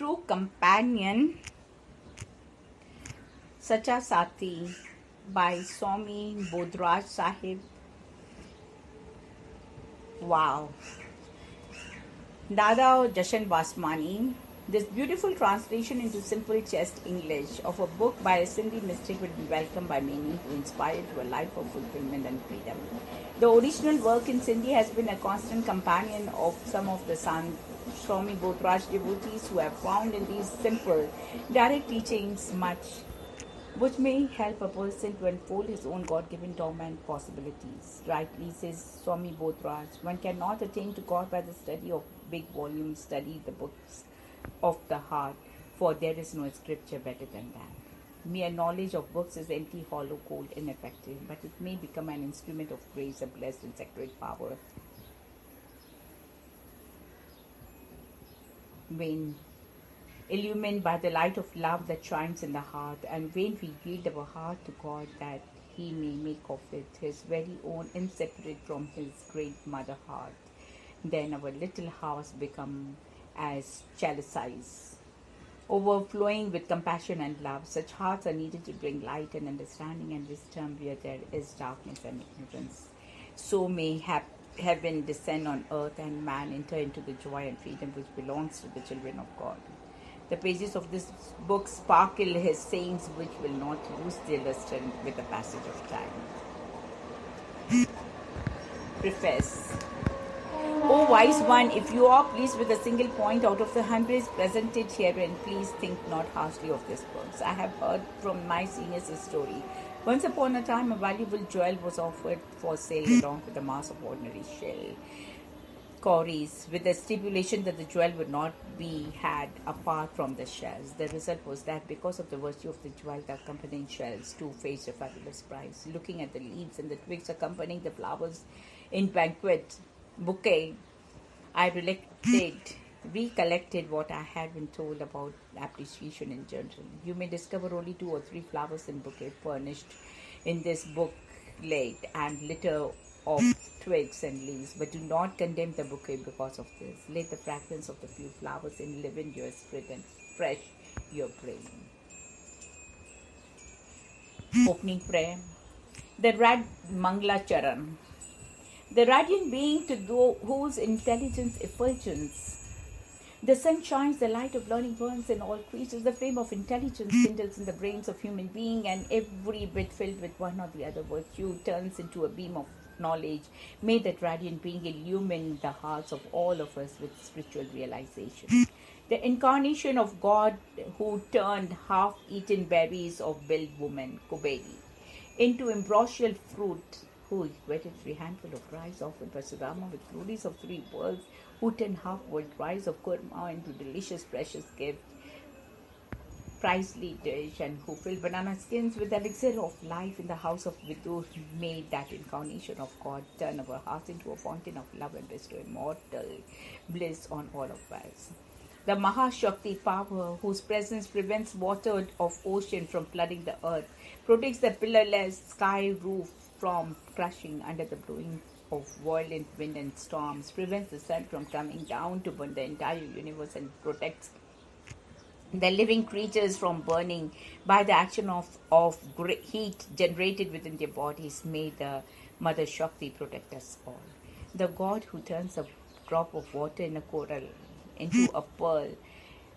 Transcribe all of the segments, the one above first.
true companion, Sacha Sathi by Swami Bodhraj Sahib. Wow. Dada J.P.Vaswani. This beautiful translation into simple chest English of a book by a Sindhi mystic will be welcomed by many who inspire to a life of fulfillment and freedom. The original work in Sindhi has been a constant companion of some of the Swami Bodhraj devotees who have found in these simple, direct teachings much which may help a person to unfold his own God-given dormant possibilities. Rightly says Swami Bodhraj, one cannot attain to God by the study of big volumes, study the books of the heart, for there is no scripture better than that. Mere knowledge of books is empty, hollow, cold, ineffective, but it may become an instrument of grace, a blessed and sacred power. When illumined by the light of love that shines in the heart, and when we yield our heart to God that He may make of it His very own, inseparate from His great mother heart, then our little house becomes as chalices, overflowing with compassion and love. Such hearts are needed to bring light and understanding and wisdom where there is darkness and ignorance. So may heaven descend on earth and man enter into the joy and freedom which belongs to the children of God. The pages of this book sparkle His sayings which will not lose their luster with the passage of time. Preface. O wise one, if you are pleased with a single point out of the hundreds presented herein, please think not harshly of this book. I have heard from my seniors a story. Once upon a time, a valuable jewel was offered for sale along with a mass of ordinary shell cowries, with the stipulation that the jewel would not be had apart from the shells. The result was that because of the virtue of the jewel, the accompanying shells too faced a fabulous price. Looking at the leaves and the twigs accompanying the flowers in banquet bouquet, I recollected what I had been told about appreciation in general. You may discover only 2 or 3 flowers in bouquet furnished in this booklet and litter of twigs and leaves, but do not condemn the bouquet because of this. Let the fragrance of the few flowers enliven your spirit and fresh your brain. Opening prayer. The Rad Mangla Charan. The radiant being to whose intelligence effulgence the sun shines, the light of learning burns in all creatures, the flame of intelligence kindles in the brains of human being, and every bit filled with one or the other virtue turns into a beam of knowledge. May that radiant being illumine the hearts of all of us with spiritual realization. The incarnation of God who turned half-eaten berries of billed woman, Kuberi, into ambrosial fruit, who wetted 3 handfuls of rice offered by Sudama with fruits of 3 pearls, who turned half-boiled rice of kurma into delicious precious gift, pricely dish, and who filled banana skins with the elixir of life in the house of Vidur, made that incarnation of God turn our hearts into a fountain of love and bestow immortal bliss on all of us. The Mahashakti power, whose presence prevents water of ocean from flooding the earth, protects the pillarless sky roof from crushing under the blowing of violent wind and storms, prevents the sun from coming down to burn the entire universe, and protects the living creatures from burning by the action of heat generated within their bodies. May the Mother Shakti protect us all. The God who turns a drop of water in a coral into a pearl,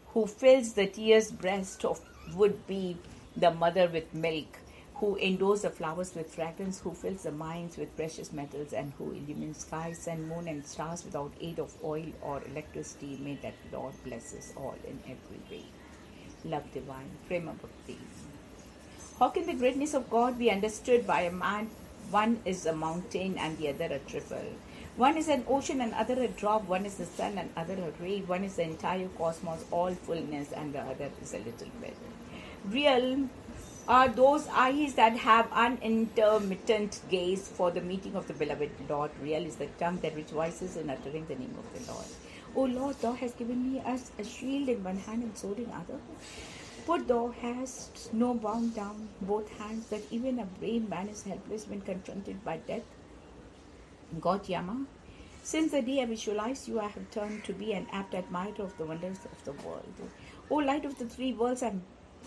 who fills the tear's breast of would-be the mother with milk, who endows the flowers with fragrance, who fills the mines with precious metals, and who illumines skies, sun, moon, and stars without aid of oil or electricity. May that Lord bless us all in every way. Love divine, Prema Bhakti. How can the greatness of God be understood by a man? One is a mountain and the other a triple. One is an ocean and other a drop. One is the sun and other a ray. One is the entire cosmos, all fullness, and the other is a little bit. Real are those eyes that have unintermittent gaze for the meeting of the beloved Lord. Real is the tongue that rejoices in uttering the name of the Lord. O Lord, Thou hast given me as a shield in one hand and sword in other. But Thou hast no bound down both hands, that even a brave man is helpless when confronted by death. God Yama, Since the day I visualized you, I have turned to be an apt admirer of the wonders of the world. O light of the three worlds, I am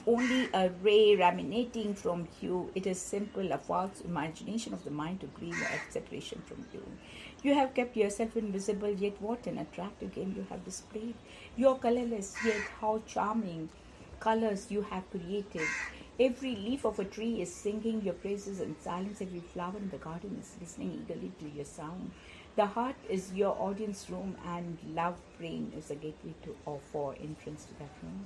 only a ray emanating from you. It is simple, a false imagination of the mind to grieve at separation from you. You have kept yourself invisible, yet what an attractive game you have displayed. You are colorless, yet how charming colors you have created. Every leaf of a tree is singing your praises in silence. Every flower in the garden is listening eagerly to your sound. The heart is your audience room, and love brain is a gateway to or for entrance to that room.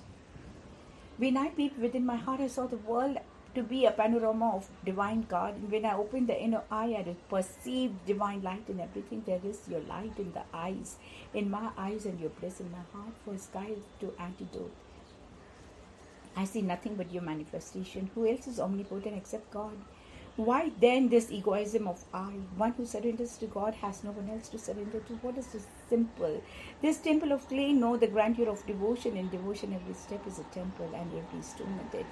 When I peeped within my heart, I saw the world to be a panorama of divine God. And when I opened the inner eye, I perceived divine light in everything. There is your light in the eyes, in my eyes, and your bliss in my heart. For sky to antidote, I see nothing but your manifestation. Who else is omnipotent except God? Why then this egoism of I? One who surrenders to God has no one else to surrender to. What is this simple? This temple of clay, know the grandeur of devotion. In devotion, every step is a temple and every stone a deity.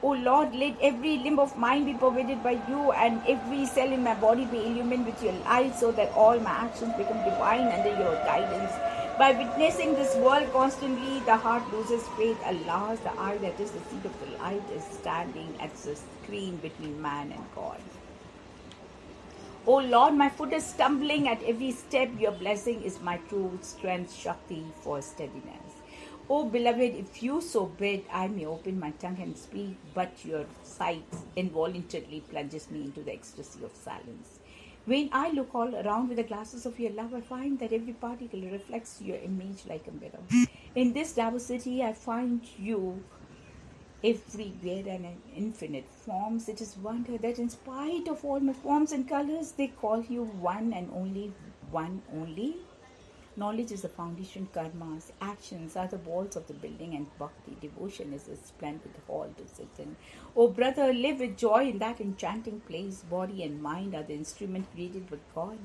O Lord, let every limb of mine be pervaded by you, and every cell in my body be illumined with your light, so that all my actions become divine under your guidance. By witnessing this world constantly, the heart loses faith. Alas, the eye that is the seat of the light is standing at the screen between man and God. O Lord, my foot is stumbling at every step. Your blessing is my true strength, Shakti for steadiness. O beloved, if you so bid, I may open my tongue and speak, but your sight involuntarily plunges me into the ecstasy of silence. When I look all around with the glasses of your love, I find that every particle reflects your image like a mirror. In this diversity, I find you everywhere and in infinite forms. It is wonder that in spite of all my forms and colors, they call you one and only, one only. Knowledge is the foundation, karmas, actions are the walls of the building, and bhakti, devotion, is a splendid hall to sit in. Oh brother, live with joy in that enchanting place. Body and mind are the instrument created with God.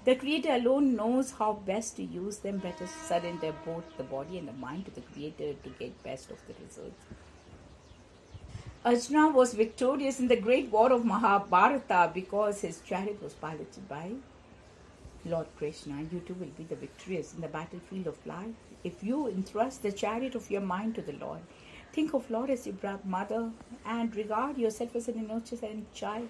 The Creator alone knows how best to use them. Better surrender both the body and the mind to the Creator to get best of the results. Arjuna was victorious in the great war of Mahabharata because his chariot was piloted by Lord Krishna. You too will be the victorious in the battlefield of life if you entrust the chariot of your mind to the Lord. Think of Lord as your mother and regard yourself as an innocent child.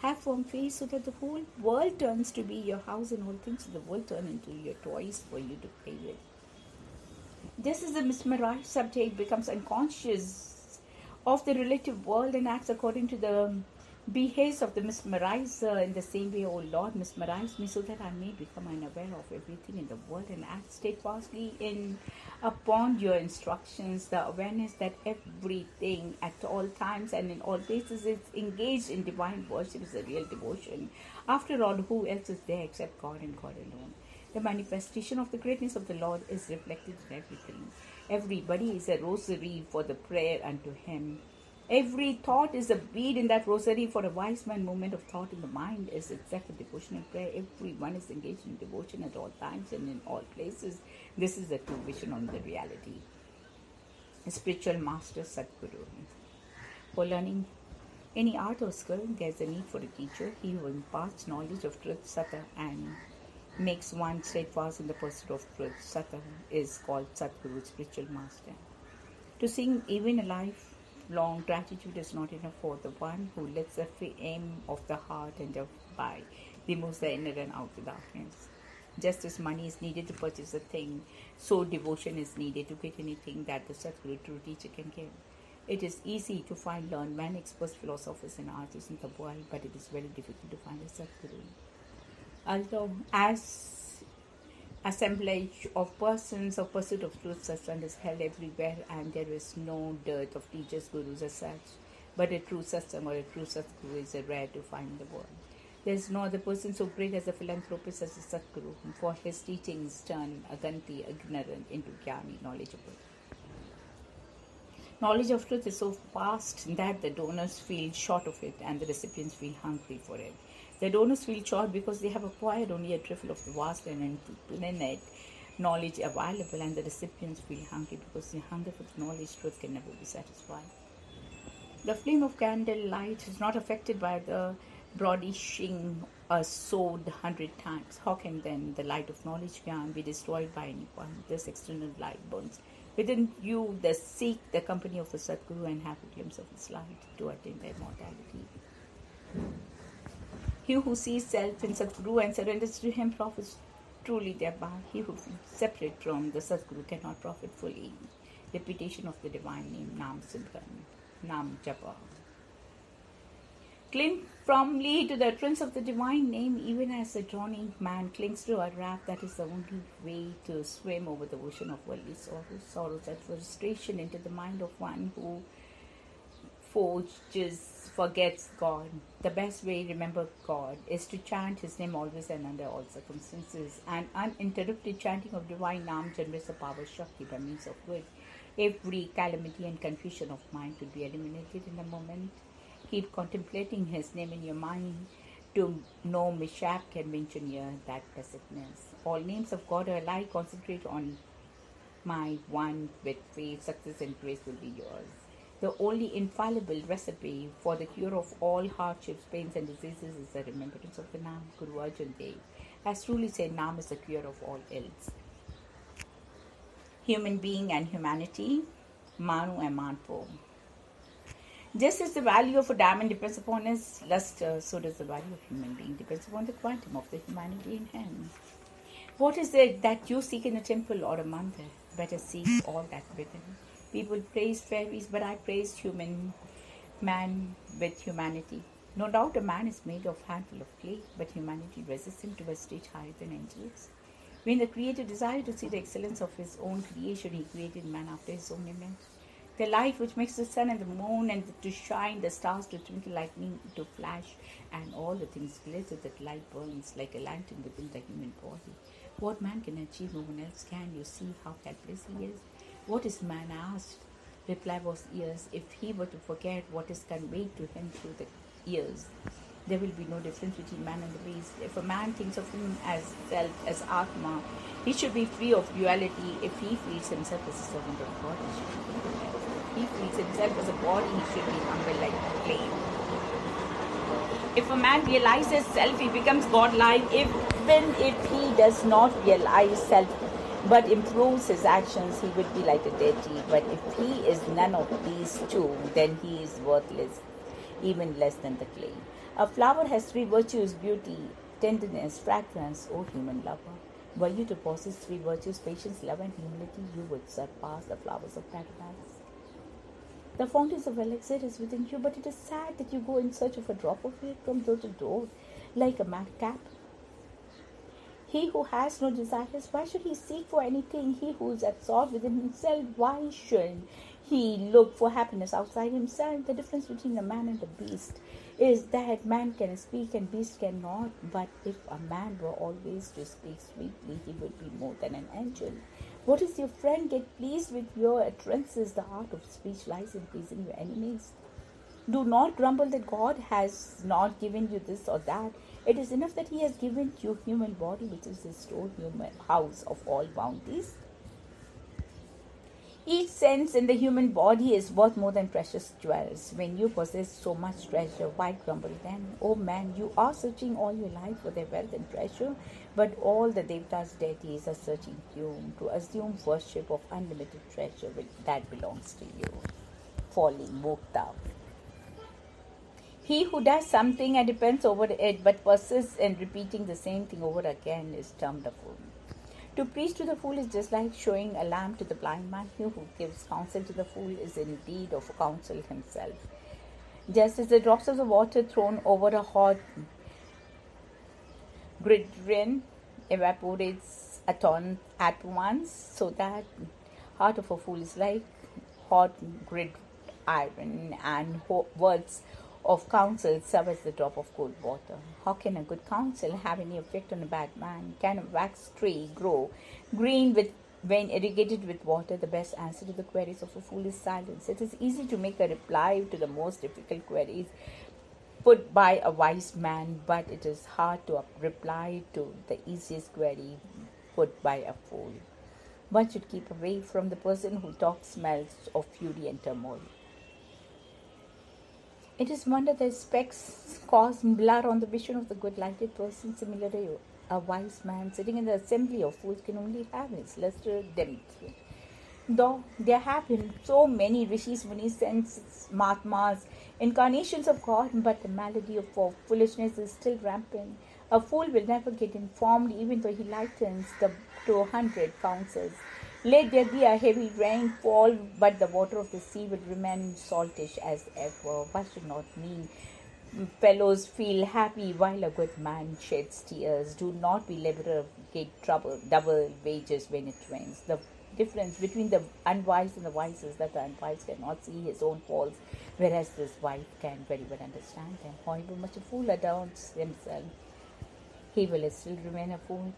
Have firm faith so that the whole world turns to be your house and all things in the world turn into your toys for you to play with. Just as the mesmerized subject becomes unconscious of the relative world and acts according to the behaves of the mesmerizer, in the same way, O Lord, mesmerize me so that I may become unaware of everything in the world and act steadfastly upon your instructions. The awareness that everything at all times and in all places is engaged in divine worship is a real devotion. After all, who else is there except God and God alone? The manifestation of the greatness of the Lord is reflected in everything. Everybody is a rosary for the prayer unto Him. Every thought is a bead in that rosary. For a wise man, movement of thought in the mind is itself a devotional prayer. Everyone is engaged in devotion at all times and in all places. This is the true vision on the reality. A spiritual master, Sadguru. For learning any art or skill, there is a need for a teacher. He who imparts knowledge of truth, Sata, and makes one steadfast in the pursuit of truth, Sata, is called Sadguru, spiritual master. To sing even a lifelong gratitude is not enough for the one who lets the aim of the heart and thereby removes the inner and outer darkness. Just as money is needed to purchase a thing, so devotion is needed to get anything that the Sadguru, true teacher, can give. It is easy to find learned men, experts, philosophers and artists in the world, but it is very difficult to find a Sadguru. Although as assemblage of persons of pursuit of truth, satsang is held everywhere, and there is no dearth of teachers, gurus as such, but a true satsang or a true Sadguru is rare to find in the world. There is no other person so great as a philanthropist as a Sadguru, for his teachings turn Aganti, ignorant, into Jnani, knowledgeable. Knowledge of truth is so vast that the donors feel short of it and the recipients feel hungry for it. The donors feel short because they have acquired only a trifle of the vast and infinite knowledge available, and the recipients feel hungry because the hunger for the knowledge truth can never be satisfied. The flame of candle light is not affected by the brandishing a sword 100 times. How can then the light of knowledge can be destroyed by anyone? This external light burns within you. The seek the company of the Sadguru and have a glimpse of his light to attain their immortality. He who sees self in Sadguru and surrenders to him profits truly thereby. He who feels separate from the Sadguru cannot profit fully. Repetition of the divine name, Nam Simran, Nam Japa. Cling firmly to the utterance of the divine name, even as a drowning man clings to a raft. That is the only way to swim over the ocean of worldly sorrows and frustration into the mind of one who forgets God. The best way to remember God is to chant his name always and under all circumstances. An uninterrupted chanting of divine Nam generates the power Shakti by means of which every calamity and confusion of mind could be eliminated in a moment. Keep contemplating his name in your mind. To no mishap can venture near that blessedness. All names of God are alike. Concentrate on my one with faith. Success and grace will be yours. The only infallible recipe for the cure of all hardships, pains and diseases is the remembrance of the Nam. Guru Arjan Dev has truly said Nam is the cure of all ills. Human being and humanity, Manu and Manpo. Just as the value of a diamond depends upon its luster, so does the value of human being depends upon the quantum of the humanity in him. What is it that you seek in a temple or a mandir? Better seek all that within. People praise fairies, but I praise man with humanity. No doubt a man is made of a handful of clay, but humanity raises him to a stage higher than angels. When the Creator desired to see the excellence of his own creation, he created man after his own image. The light which makes the sun and the moon and to shine, the stars to twinkle, lightning to flash, and all the things glitter, that light burns like a lantern within the human body. What man can achieve, no one else can. You see how helpless he is. What is man asked? Reply was ears. If he were to forget what is conveyed to him through the ears, there will be no difference between man and the beast. If a man thinks of him as self, as Atma, he should be free of duality. If he feels himself as a servant of God, he should be free of effort. If he feels himself as a body, he should be humble like clay. If a man realizes self, he becomes godlike. Even if he does not realize self, but improves his actions, he would be like a deity. But if he is none of these two, then he is worthless, even less than the clay. A flower has three virtues: beauty, tenderness, fragrance. O human lover, were you to possess three virtues, patience, love and humility, you would surpass the flowers of paradise. The fountains of elixir is within you, but it is sad that you go in search of a drop of it from door to door, like a madcap. He who has no desires, why should he seek for anything? He who is absorbed within himself, why should he look for happiness outside himself? The difference between a man and a beast is that man can speak and beast cannot. But if a man were always to speak sweetly, he would be more than an angel. What is your friend? Get pleased with your utterances. The art of speech lies in pleasing your enemies. Do not grumble that God has not given you this or that. It is enough that he has given you human body, which is his store human house of all bounties. Each sense in the human body is worth more than precious jewels. When you possess so much treasure, why grumble then? Oh man, you are searching all your life for their wealth and treasure, but all the Devtas, deities are searching you to assume worship of unlimited treasure that belongs to you. Falling, mukta. He who does something and depends over it but persists in repeating the same thing over again is termed a fool. To preach to the fool is just like showing a lamp to the blind man. He who gives counsel to the fool is indeed of counsel himself. Just as the drops of the water thrown over a hot gridiron evaporates at once, so that heart of a fool is like hot gridiron, and words of counsel serve as the drop of cold water. How can a good counsel have any effect on a bad man? Can a wax tree grow green when irrigated with water? The best answer to the queries of a fool is silence. It is easy to make a reply to the most difficult queries put by a wise man, but it is hard to reply to the easiest query put by a fool. One should keep away from the person who talks smells of fury and turmoil. It is wonder that specks cause blur on the vision of the good lighted person. Similarly, a wise man sitting in the assembly of fools can only have his luster dimmed. Though there have been so many rishis, munis, saints, mahatmas, incarnations of God, but the malady of foolishness is still rampant. A fool will never get informed, even though he lightens the 200 counsels. Let there be a heavy rainfall, but the water of the sea will remain saltish as ever. Why should not mean fellows feel happy while a good man sheds tears? Do not be liberal, get trouble, double wages when it rains. The difference between the unwise and the wise is that the unwise cannot see his own faults, whereas this wise can very well understand them. However much a fool adorns himself, he will still remain a fool.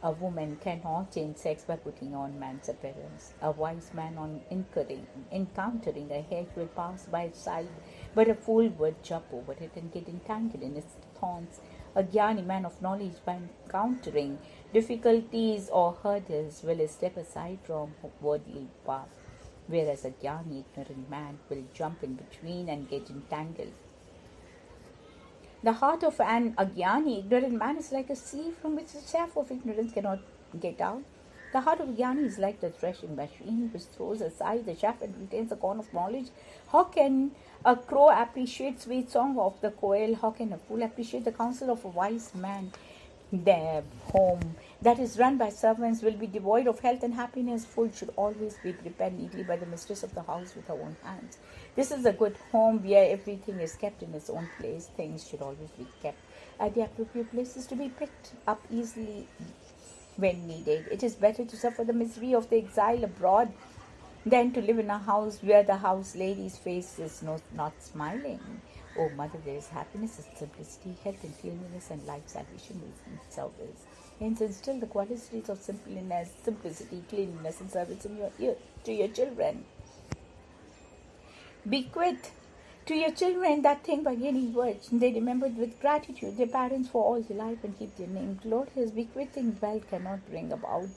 A woman cannot change sex by putting on man's appearance. A wise man, on encountering a hedge, will pass by its side, but a fool would jump over it and get entangled in its thorns. A jnani man of knowledge, by encountering difficulties or hurdles, will step aside from worldly path, whereas a jnani, ignorant man, will jump in between and get entangled. The heart of an ajnani, ignorant man, is like a sea from which the chaff of ignorance cannot get out. The heart of a jnani is like the threshing machine which throws aside the chaff and retains the corn of knowledge. How can a crow appreciate sweet song of the quail? How can a fool appreciate the counsel of a wise man? Their home that is run by servants will be devoid of health and happiness. Food should always be prepared neatly by the mistress of the house with her own hands. This is a good home where everything is kept in its own place. Things should always be kept at the appropriate places to be picked up easily when needed. It is better to suffer the misery of the exile abroad than to live in a house where the house lady's face is not smiling. Oh, mother, there is happiness in simplicity, health and cleanliness, and life salvation in service. Hence, instill the qualities of simplicity, cleanliness, and service in your ear to your children. Bequeath to your children that thing by any words. They remembered with gratitude their parents for all their life and keep their name. Lord, his bequeathing wealth cannot bring about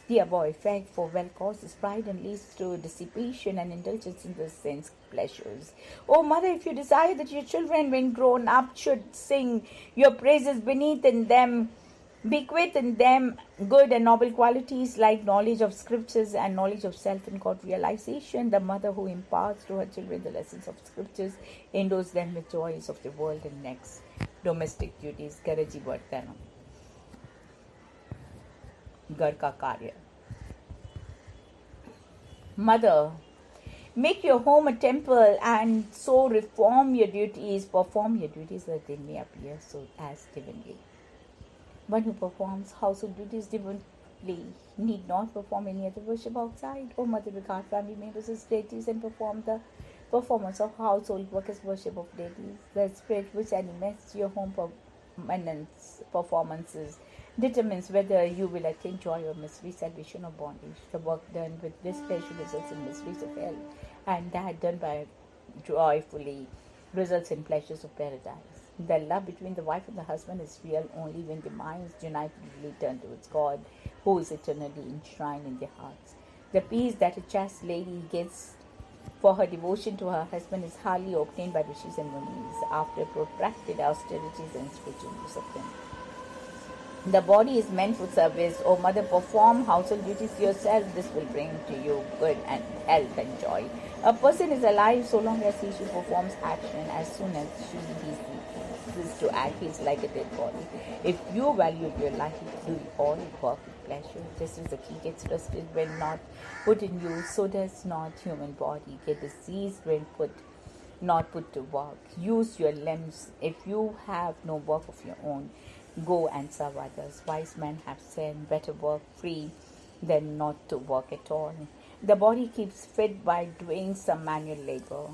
the above effect, for wealth causes pride and leads to dissipation and indulgence in the sense pleasures. Oh, mother, if you desire that your children, when grown up, should sing your praises beneath in them, bequeath in them good and noble qualities like knowledge of scriptures and knowledge of self and God realization. The mother who imparts to her children the lessons of scriptures endows them with joys of the world and next domestic duties. Garaji Vartana. घर का कार्य. Mother, make your home a temple and so perform your duties that they may appear so as heavenly. One who performs household duties divinely need not perform any other worship outside. O mother, regard family members as deities and perform the performance of household work as worship of deities. The spirit which animates your home performances determines whether you will attain joy or misery, salvation or bondage. The work done with this pleasure results in miseries of hell, and that done by joyfully results in pleasures of paradise. The love between the wife and the husband is real only when the minds unitedly turn towards God, who is eternally enshrined in their hearts. The peace that a chaste lady gets for her devotion to her husband is hardly obtained by rishis and munis after protracted austerities and spiritual discipline. The body is meant for service. O mother, perform household duties yourself. This will bring to you good and health and joy. A person is alive so long as she performs action. As soon as he ceases to act, he is like a dead body. If you value your life, do all work with pleasure. Just as the key gets rusted when not put in use, so does not human body get diseased when not put to work. Use your limbs. If you have no work of your own, go and serve others. Wise men have said, better work free than not to work at all. The body keeps fit by doing some manual labor.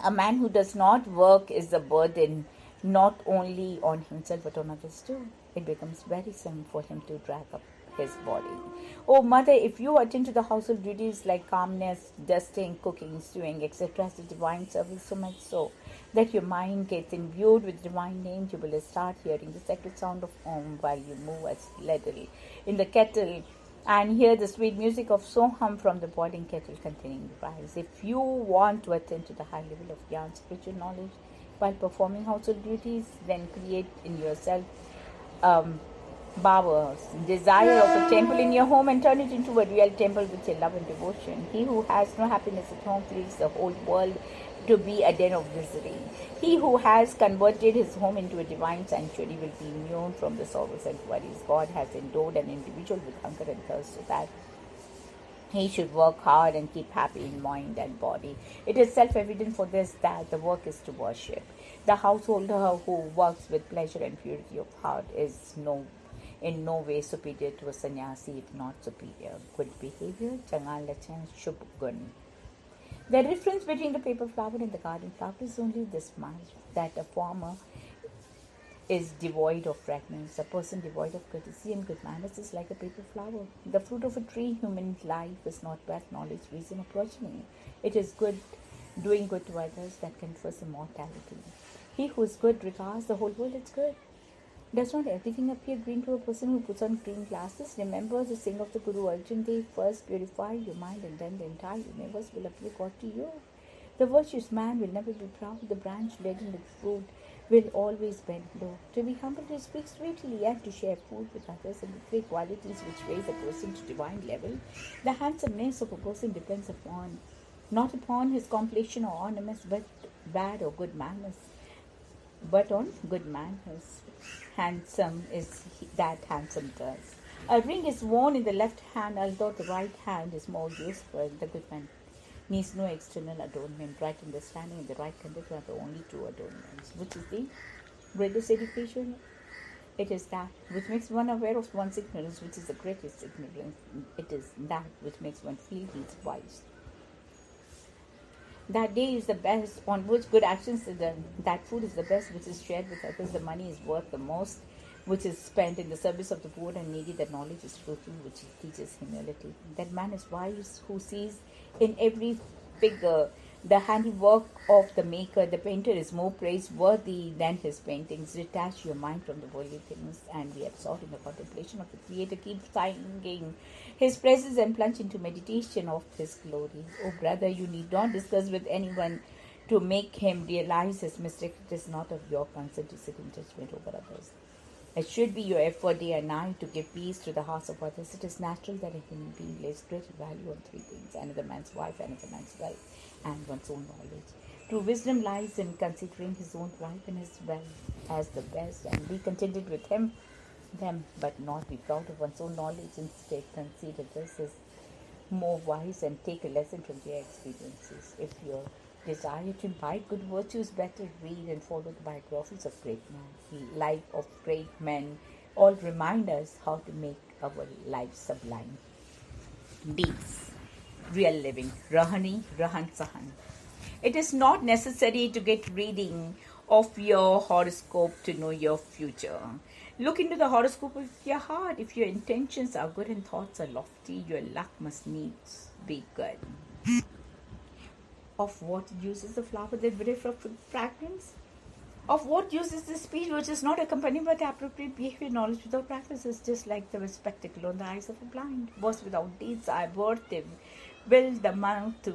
A man who does not work is a burden not only on himself but on others too. It becomes wearisome for him to drag up his body. Oh mother, if you attend to the household duties like calmness, dusting, cooking, stewing, etc. as the divine service, so much so that your mind gets imbued with divine names, you will start hearing the sacred sound of Om while you move as ladle in the kettle and hear the sweet music of Soham from the boiling kettle containing rice. If you want to attend to the high level of Gyan spiritual knowledge while performing household duties, then create in yourself Baba's desire of a temple in your home and turn it into a real temple with your love and devotion. He who has no happiness at home feels the whole world to be a den of misery. He who has converted his home into a divine sanctuary will be immune from the sorrows and worries. God has endowed an individual with hunger and thirst so that he should work hard and keep happy in mind and body. It is self-evident for this that the work is to worship. The householder who works with pleasure and purity of heart is in no way superior to a sannyasi, if not superior. Good behavior, changal lachan, shubh gun. The difference between the paper flower and the garden flower is only this much, that a farmer is devoid of fragrance. A person devoid of courtesy and good manners is like a paper flower. The fruit of a tree, human life, is not wealth, knowledge, reason, or progeny. It is doing good to others that confers immortality. He who is good regards the whole world as good. Does not everything appear green to a person who puts on green glasses? Remember the saying of the Guru Arjan Dev, first purify your mind and then the entire universe will appear God to you. The virtuous man will never be proud. The branch laden with fruit will always bend low. To be humble, to speak sweetly, and to share food with others and the three qualities which raise a person to divine level. The handsomeness of a person depends upon not upon his complexion or ornaments, but bad or good manners. But on good manners. Handsome is that handsome does. A ring is worn in the left hand, although the right hand is more useful. The good man needs no external adornment. Right understanding and the right conduct are the only two adornments. Which is the greatest education? It is that which makes one aware of one's ignorance, which is the greatest ignorance. It is that which makes one feel he is wise. That day is the best on which good actions are done. That food is the best which is shared with others. The money is worth the most which is spent in the service of the poor and needy. That knowledge is fruitful which teaches humility. That man is wise who sees in every figure the handiwork of the maker. The painter is more praiseworthy than his paintings. Detach your mind from the worldly things and be absorbed in the contemplation of the Creator. Keep singing His praises and plunge into meditation of His glory. Oh brother, you need not discuss with anyone to make him realize his mistake. It is not of your concern to sit in judgment over others. It should be your effort day and night to give peace to the hearts of others. It is natural that a human being lays great value on three things: another man's wife, another man's wealth, and one's own knowledge. True wisdom lies in considering his own wife and his wealth as the best, and be contented with them, but not be proud of one's own knowledge. Instead, consider this as more wise and take a lesson from their experiences. If your desire to imbibe good virtues, better read and follow the biographies of great men. The life of great men all remind us how to make our life sublime. Deeds. Real living. Rahani, Rahan Sahan. It is not necessary to get reading of your horoscope to know your future. Look into the horoscope of your heart. If your intentions are good and thoughts are lofty, your luck must needs be good. Of what use is the flower that bears fragrance? Of what use is the speech which is not accompanied by the appropriate behavior? Knowledge without practice is just like the spectacle on the eyes of a blind. Words without deeds are abortive. Will the mouth to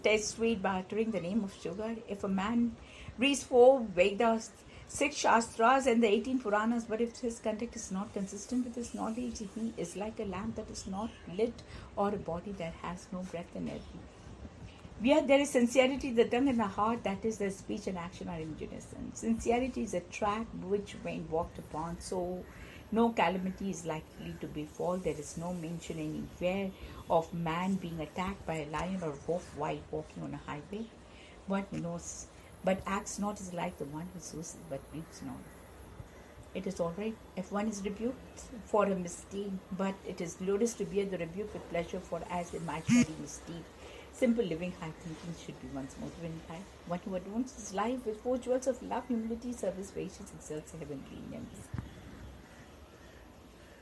taste sweet by uttering the name of sugar? If a man reads 4 Vedas, 6 Shastras and the 18 Puranas, but if his conduct is not consistent with his knowledge, he is like a lamp that is not lit or a body that has no breath in it. Where there is sincerity, the tongue and the heart, that is, the speech and action are in unison. Sincerity is a track which, when walked upon, so no calamity is likely to befall. There is no mention anywhere of man being attacked by a lion or wolf while walking on a highway. One who knows but acts not is like the one who sows but reaps not. It is all right if one is rebuked for a misdeed, but it is glorious to bear the rebuke with pleasure, for as imaginary misdeed, simple living, high thinking should be one's motive in life. One who adorns his life with 4 jewels of love, humility, service, patience, excels heavenly names.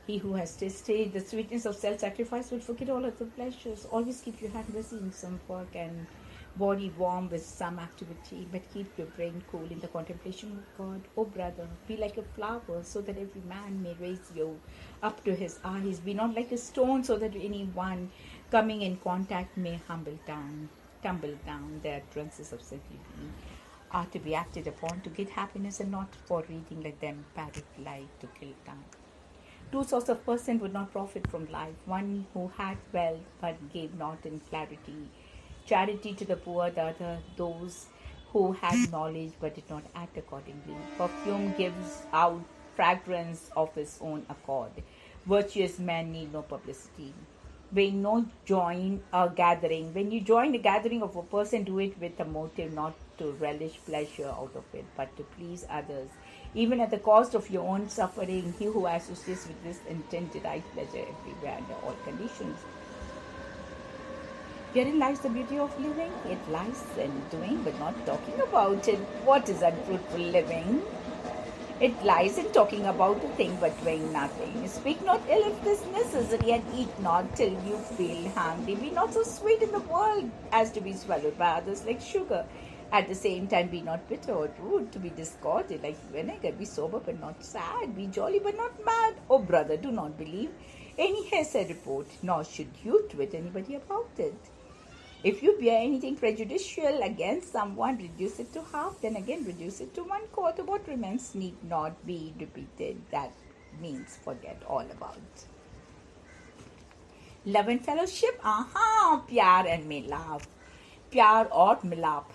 He who has tasted the sweetness of self-sacrifice will forget all other pleasures. Always keep your hand busy in some work and body warm with some activity, but keep your brain cool in the contemplation of God. Oh, brother, be like a flower, so that every man may raise you up to his eyes. Be not like a stone, so that anyone coming in contact may tumble down. The utterances of saintly being are to be acted upon to get happiness, and not for reading like them parrot like to kill time. Two sorts of person would not profit from life: one who had wealth but gave not in charity to the poor; the other those who had knowledge but did not act accordingly. Perfume gives out fragrance of its own accord. Virtuous men need no publicity. When you join a gathering of a person, do it with a motive not to relish pleasure out of it, but to please others, even at the cost of your own suffering. He who associates with this intent derives pleasure everywhere under all conditions. Herein lies the beauty of living. It lies in doing but not talking about it. What is unfruitful living? It lies in talking about a thing but doing nothing. Speak not ill if it is necessary, and eat not till you feel hungry. Be not so sweet in the world as to be swallowed by others like sugar. At the same time, be not bitter or rude, to be discorded like vinegar. Be sober but not sad. Be jolly but not mad. Oh, brother, do not believe any hearsay report, nor should you twit anybody about it. If you bear anything prejudicial against someone, reduce it to half, then again reduce it to 1/4. What remains need not be repeated. That means forget all about. Love and fellowship, pyar and milap. Pyar or milap.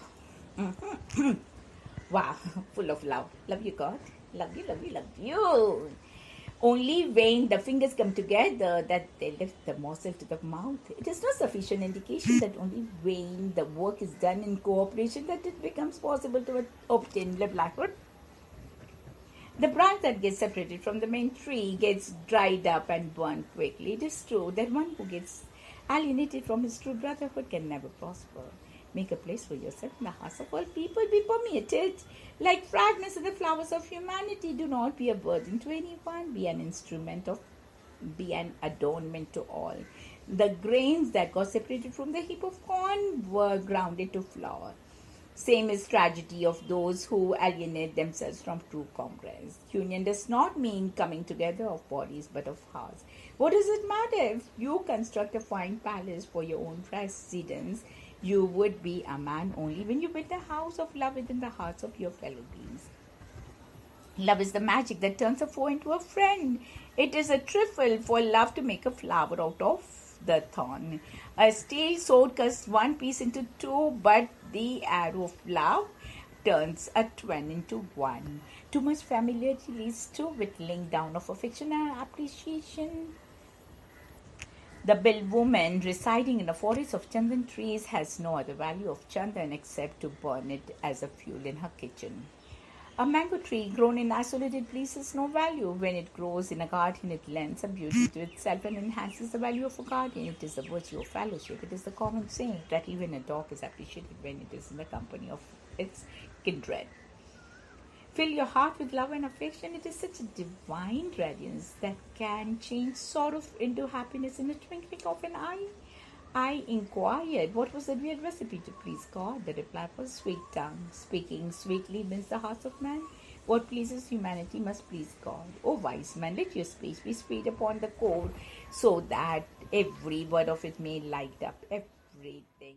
Wow, full of love. Love you, God. Love you, love you, love you. Only when the fingers come together that they lift the morsel to the mouth. It is not sufficient indication that only when the work is done in cooperation that it becomes possible to obtain the livelihood. The branch that gets separated from the main tree gets dried up and burned quickly. It is true that one who gets alienated from his true brotherhood can never prosper. Make a place for yourself in the hearts of all people. Be permeated like fragments in the flowers of humanity. Do not be a burden to anyone. Be an adornment to all. The grains that got separated from the heap of corn were grounded to flour. Same is tragedy of those who alienate themselves from true congress. Union does not mean coming together of bodies but of hearts. What does it matter if you construct a fine palace for your own residence? You would be a man only when you build a house of love within the hearts of your fellow beings. Love is the magic that turns a foe into a friend. It is a trifle for love to make a flower out of the thorn. A steel sword cuts one piece into two, but the arrow of love turns a twin into one. Too much familiarity leads to whittling down of affection and appreciation. The Bill woman residing in a forest of chandan trees has no other value of chandan except to burn it as a fuel in her kitchen. A mango tree grown in isolated place has no value. When it grows in a garden, it lends a beauty to itself and enhances the value of a garden. It is the virtue of fellowship. It is the common saying that even a dog is appreciated when it is in the company of its kindred. Fill your heart with love and affection. It is such a divine radiance that can change sorrow into happiness in a twinkling of an eye. I inquired what was the real recipe to please God. The reply was sweet tongue. Speaking sweetly wins the hearts of man. What pleases humanity must please God. O wise man, let your speech be sweet upon the core, so that every word of it may light up everything.